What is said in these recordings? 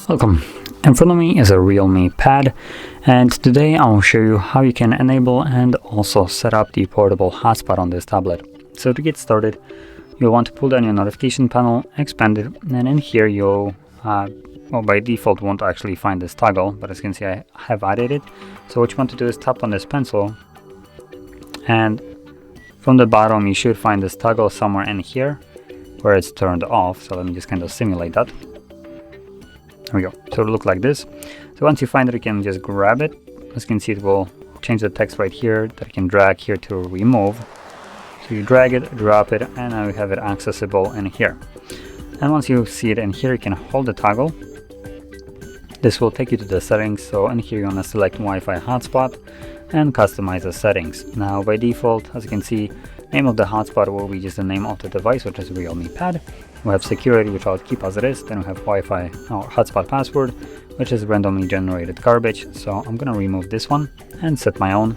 Welcome. In front of me is a REALME Pad, and today I will show you how you can enable and also set up the portable hotspot on this tablet. So to get started, you'll want to pull down your notification panel, expand it, and in here you'll, well, by default won't actually find this toggle, but as you can see I have added it. So what you want to do is tap on this pencil, and from the bottom you should find this toggle somewhere in here where it's turned off. So let me just kind of simulate that. There we go. So it'll look like this. So once you find it, you can just grab it. As you can see, it will change the text right here that you can drag here to remove. So you drag it, drop it, and now you have it accessible in here. And once you see it in here, you can hold the toggle. This will take you to the settings. So in here, you want to select Wi-Fi Hotspot and customize the settings. Now by default, as you can see, name of the hotspot will be just the name of the device, which is REALME Pad. We have security, which I'll keep as it is. Then we have Wi-Fi or hotspot password, which is randomly generated garbage. So I'm gonna remove this one and set my own.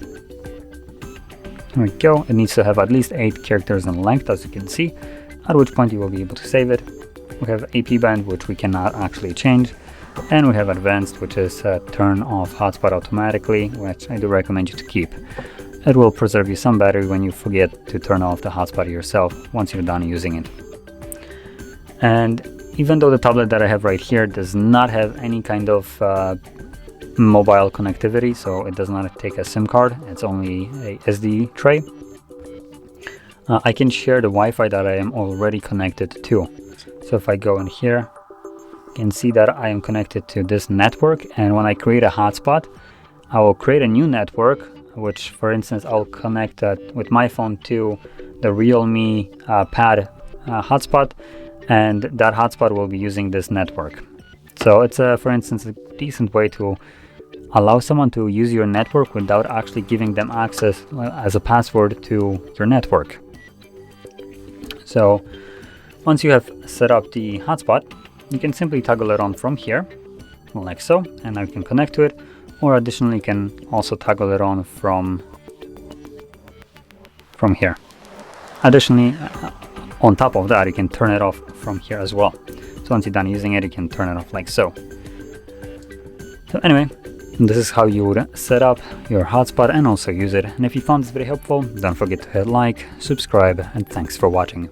There we go. It needs to have at least 8 characters in length, as you can see, at which point you will be able to save it. We have AP band, which we cannot actually change. And we have advanced, which is turn off hotspot automatically, which I do recommend you to keep. It will preserve you some battery when you forget to turn off the hotspot yourself once you're done using it. And even though the tablet that I have right here does not have any kind of mobile connectivity, so it does not take a SIM card, it's only a SD tray, I can share the Wi-Fi that I am already connected to. So if I go in here, you can see that I am connected to this network, and when I create a hotspot, I will create a new network, which for instance I'll connect with my phone to the REALME Pad hotspot, and that hotspot will be using this network. So it's for instance a decent way to allow someone to use your network without actually giving them access as a password to your network. So once you have set up the hotspot, you can simply toggle it on from here, like so, and now you can connect to it, or additionally you can also toggle it on from here. Additionally, on top of that, you can turn it off from here as well. So once you're done using it, you can turn it off like so. So anyway, this is how you would set up your hotspot and also use it. And if you found this video helpful, don't forget to hit like, subscribe, and thanks for watching.